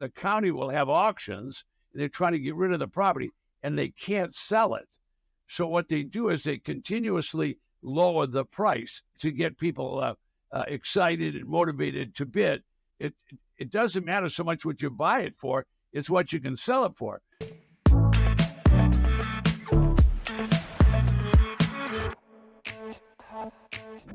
the county will have auctions. They're trying to get rid of the property, and they can't sell it. So what they do is they continuously lower the price to get people excited and motivated to bid. It doesn't matter so much what you buy it for; it's what you can sell it for.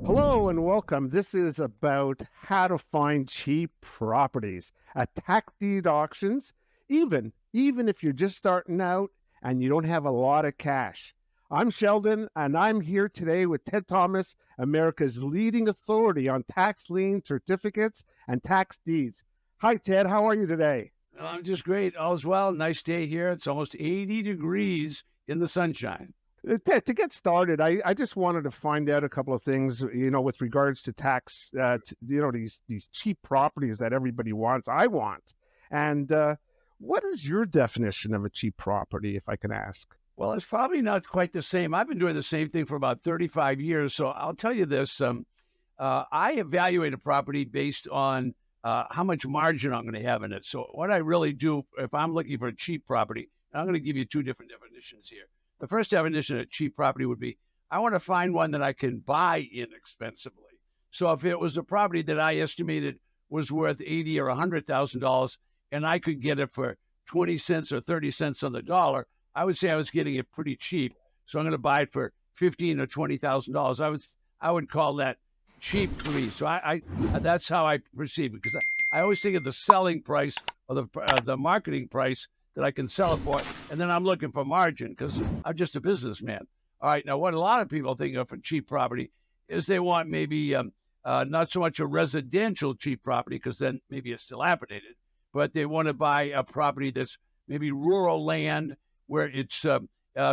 Hello and welcome. This is about how to find cheap properties at tax deed auctions, even if you're just starting out and you don't have a lot of cash. I'm Sheldon, and I'm here today with Ted Thomas, America's leading authority on tax lien certificates and tax deeds. Hi, Ted. How are you today? Well, I'm just great. All's well. Nice day here. It's almost 80 degrees in the sunshine. Ted, to get started, I just wanted to find out a couple of things, with regards to tax, these cheap properties that everybody wants. I want. And what is your definition of a cheap property, if I can ask? Well, it's probably not quite the same. I've been doing the same thing for about 35 years. So I'll tell you this. I evaluate a property based on how much margin I'm going to have in it. So what I really do, if I'm looking for a cheap property, I'm going to give you two different definitions here. The first definition of cheap property would be, I want to find one that I can buy inexpensively. So if it was a property that I estimated was worth $80,000 or $100,000, and I could get it for 20 cents or 30 cents on the dollar, I would say I was getting it pretty cheap. So I'm going to buy it for $15,000 or $20,000. I would call that cheap to me. So I that's how I perceive it, because I always think of the selling price or the marketing price that I can sell it for, and then I'm looking for margin because I'm just a businessman. All right, now what a lot of people think of for cheap property is they want maybe not so much a residential cheap property, because then maybe it's dilapidated, but they want to buy a property that's maybe rural land where it's a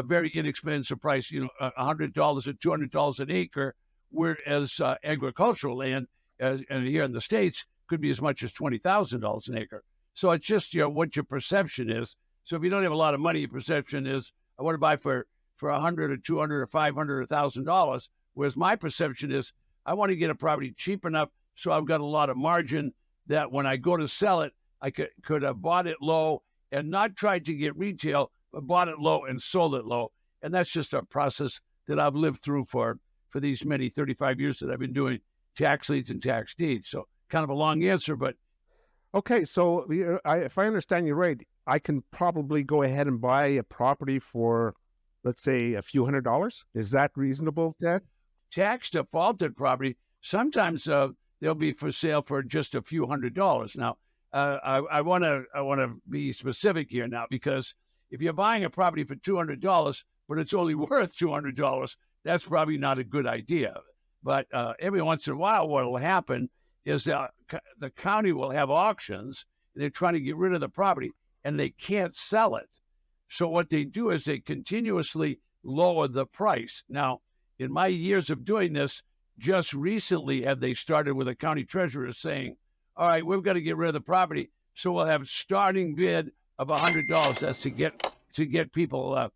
very inexpensive price, $100 or $200 an acre, whereas agricultural land and here in the States could be as much as $20,000 an acre. So it's just what your perception is. So if you don't have a lot of money, your perception is, I want to buy for $100 or $200 or $500 or $1,000. Whereas my perception is, I want to get a property cheap enough so I've got a lot of margin that when I go to sell it, I could have bought it low and not tried to get retail, but bought it low and sold it low. And that's just a process that I've lived through for these many 35 years that I've been doing tax liens and tax deeds. So kind of a long answer, but okay, so if I understand you right, I can probably go ahead and buy a property for, let's say, a few $100s. Is that reasonable, Ted? Tax defaulted property, sometimes they'll be for sale for just a few $100s. Now, I want to be specific here now, because if you're buying a property for $200, but it's only worth $200, that's probably not a good idea. But every once in a while, what will happen is the county will have auctions. They're trying to get rid of the property, and they can't sell it. So what they do is they continuously lower the price. Now, in my years of doing this, just recently have they started with a county treasurer saying, all right, we've got to get rid of the property, so we'll have starting bid of $100. That's to get people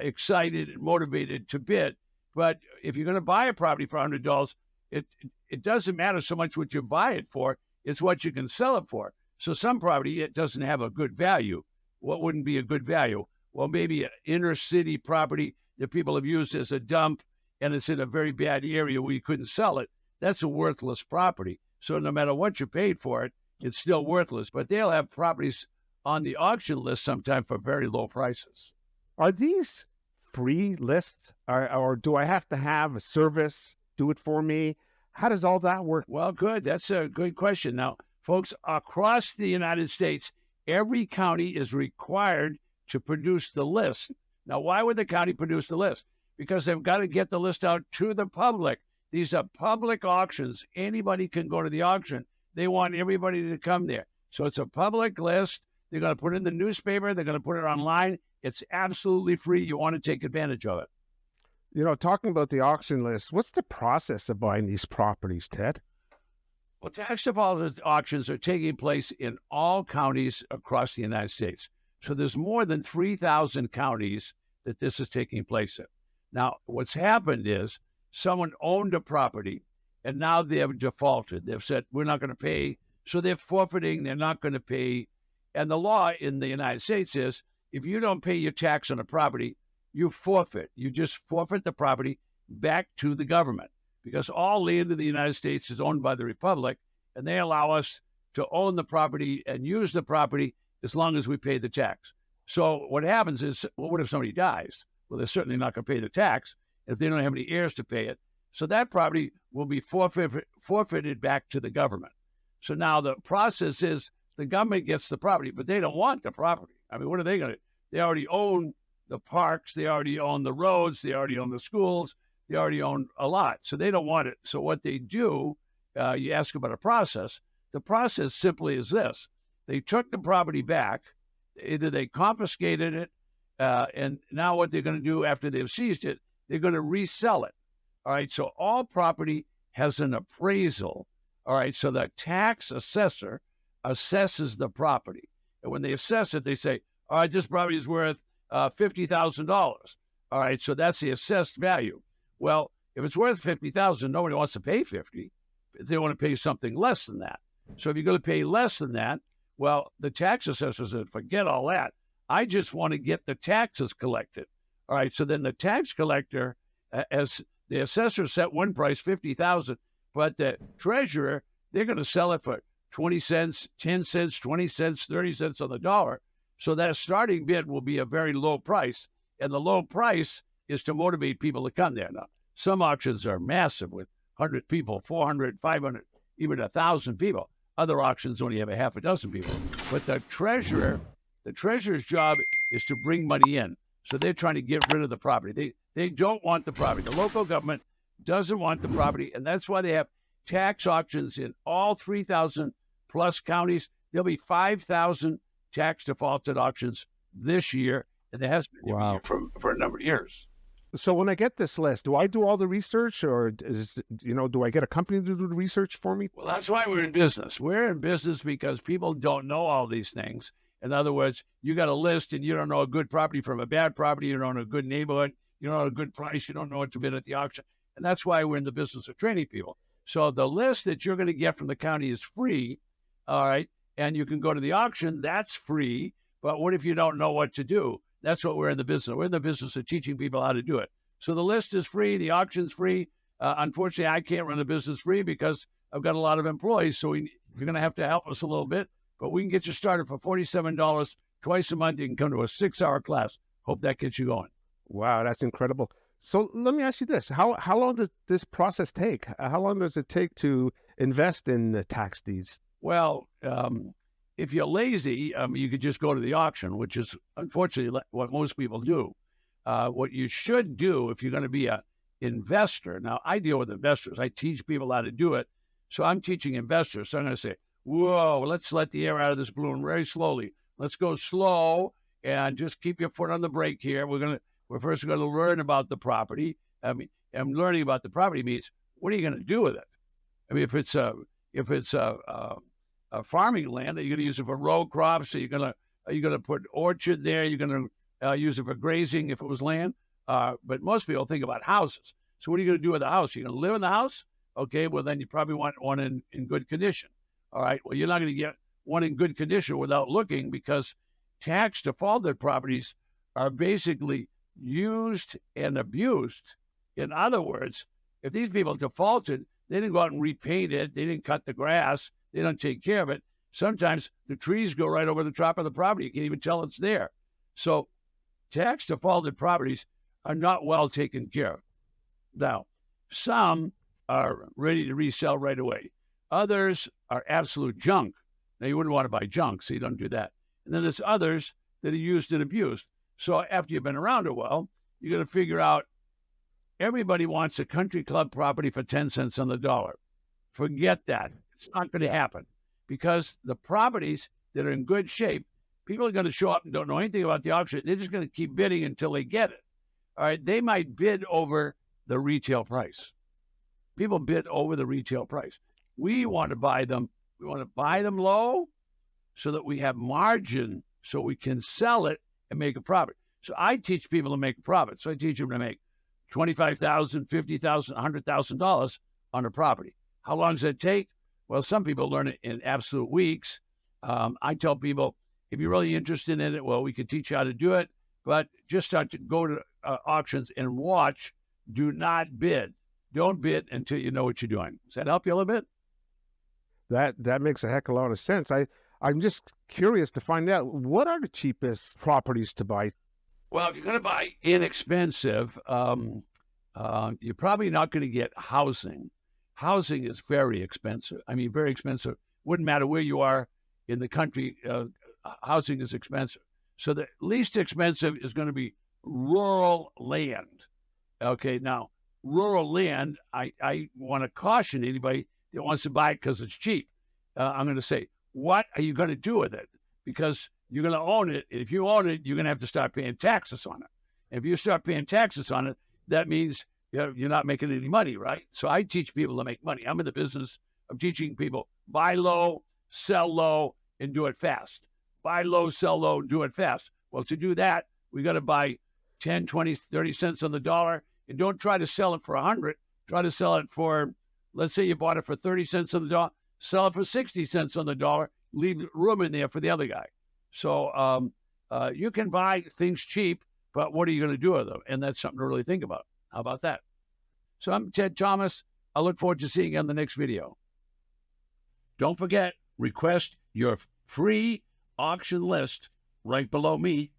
excited and motivated to bid. But if you're going to buy a property for $100, it doesn't matter so much what you buy it for, it's what you can sell it for. So some property, it doesn't have a good value. What wouldn't be a good value? Well, maybe an inner city property that people have used as a dump, and it's in a very bad area where you couldn't sell it. That's a worthless property. So no matter what you paid for it, it's still worthless. But they'll have properties on the auction list sometimes for very low prices. Are these free lists, or do I have to have a service do it for me? How does all that work? Well, good. That's a good question. Now, folks, across the United States, every county is required to produce the list. Now, why would the county produce the list? Because they've got to get the list out to the public. These are public auctions. Anybody can go to the auction. They want everybody to come there. So it's a public list. They're going to put it in the newspaper. They're going to put it online. It's absolutely free. You want to take advantage of it. Talking about the auction list, what's the process of buying these properties, Ted? Well, tax default auctions are taking place in all counties across the United States. So there's more than 3,000 counties that this is taking place in. Now, what's happened is someone owned a property, and now they have defaulted. They've said, we're not going to pay. So they're forfeiting. They're not going to pay. And the law in the United States is if you don't pay your tax on a property, you forfeit. You just forfeit the property back to the government because all land in the United States is owned by the Republic, and they allow us to own the property and use the property as long as we pay the tax. So what happens is, well, what if somebody dies? Well, they're certainly not going to pay the tax if they don't have any heirs to pay it. So that property will be forfeited back to the government. So now the process is the government gets the property, but they don't want the property. I mean, what are they going to do? They already own the parks. They already own the roads. They already own the schools. They already own a lot. So they don't want it. So what they do, you ask about a process. The process simply is this. They took the property back. Either they confiscated it, and now what they're going to do after they've seized it, they're going to resell it. All right, so all property has an appraisal. All right, so the tax assessor assesses the property. And when they assess it, they say, all right, this property is worth $50,000. All right, so that's the assessed value. Well, if it's worth $50,000, nobody wants to pay $50,000. They want to pay something less than that. So if you're going to pay less than that, well, the tax assessor said, forget all that. I just want to get the taxes collected. All right, so then the tax collector, as the assessor set one price, $50,000, but the treasurer, they're going to sell it for 20 cents, 10 cents, 20 cents, 30 cents on the dollar. So that starting bid will be a very low price. And the low price is to motivate people to come there. Now, some auctions are massive with 100 people, 400, 500, even 1,000 people. Other auctions only have a half a dozen people. But the treasurer's job is to bring money in. So they're trying to get rid of the property. They don't want the property. The local government doesn't want the property, and that's why they have tax auctions in all 3,000 plus counties. There'll be 5,000 tax defaulted auctions this year, and there has been for a number of years. So when I get this list, do I do all the research, or do I get a company to do the research for me? Well, that's why we're in business. We're in business because people don't know all these things. In other words, you got a list and you don't know a good property from a bad property. You don't know a good neighborhood. You don't know a good price. You don't know what to bid at the auction. And that's why we're in the business of training people. So the list that you're going to get from the county is free, all right? And you can go to the auction. That's free. But what if you don't know what to do? That's what we're in the business. We're in the business of teaching people how to do it. So the list is free. The auction's free. Unfortunately, I can't run a business free because I've got a lot of employees. So you're going to have to help us a little bit. But we can get you started for $47 twice a month. You can come to a 6-hour class. Hope that gets you going. Wow, that's incredible. So let me ask you this. How long does this process take? How long does it take to invest in the tax deeds? Well, if you're lazy, you could just go to the auction, which is unfortunately what most people do. What you should do if you're going to be an investor, now I deal with investors. I teach people how to do it. So I'm teaching investors. So I'm going to say, whoa, let's let the air out of this balloon very slowly. Let's go slow and just keep your foot on the brake here. We're first going to learn about the property. I mean, and learning about the property means what are you going to do with it? I mean, if it's a farming land, are you going to use it for row crops? Are you going to put orchard there? You're going to use it for grazing if it was land? But most people think about houses. So what are you going to do with the house? You're going to live in the house? Okay, well then you probably want one in good condition. All right, well, you're not going to get one in good condition without looking because tax defaulted properties are basically used and abused. In other words, if these people defaulted, they didn't go out and repaint it, they didn't cut the grass, they don't take care of it. Sometimes the trees go right over the top of the property. You can't even tell it's there. So tax defaulted properties are not well taken care of. Now, some are ready to resell right away. Others are absolute junk. Now, you wouldn't want to buy junk, so you don't do that. And then there's others that are used and abused. So after you've been around a while, you're going to figure out everybody wants a country club property for 10 cents on the dollar. Forget that. It's not going to happen because the properties that are in good shape, people are going to show up and don't know anything about the auction. They're just going to keep bidding until they get it. All right. They might bid over the retail price. People bid over the retail price. We want to buy them. We want to buy them low so that we have margin so we can sell it and make a profit. So I teach people to make a profit. So I teach them to make $25,000, $50,000, $100,000 on a property. How long does it take? Well, some people learn it in absolute weeks. I tell people If you're really interested in it, well, we can teach you how to do it. But just start to go to auctions and watch. Do not bid. Don't bid until you know what you're doing. Does that help you a little bit? That makes a heck of a lot of sense. I'm just curious to find out, what are the cheapest properties to buy? Well, if you're going to buy inexpensive, you're probably not going to get housing. Housing is very expensive. I mean, very expensive. Wouldn't matter where you are in the country, housing is expensive. So the least expensive is going to be rural land. Okay, now, rural land, I want to caution anybody that wants to buy it because it's cheap. I'm going to say, what are you going to do with it? Because you're going to own it. If you own it, you're going to have to start paying taxes on it. If you start paying taxes on it, that means you're not making any money, right? So I teach people to make money. I'm in the business of teaching people buy low, sell low, and do it fast. Buy low, sell low, and do it fast. Well, to do that, we got to buy 10, 20, 30 cents on the dollar, and don't try to sell it for 100. Try to sell it for, let's say you bought it for 30 cents on the dollar, sell it for 60 cents on the dollar, leave room in there for the other guy. So you can buy things cheap, but what are you going to do with them? And that's something to really think about. How about that? So I'm Ted Thomas. I look forward to seeing you on the next video. Don't forget, request your free auction list right below me.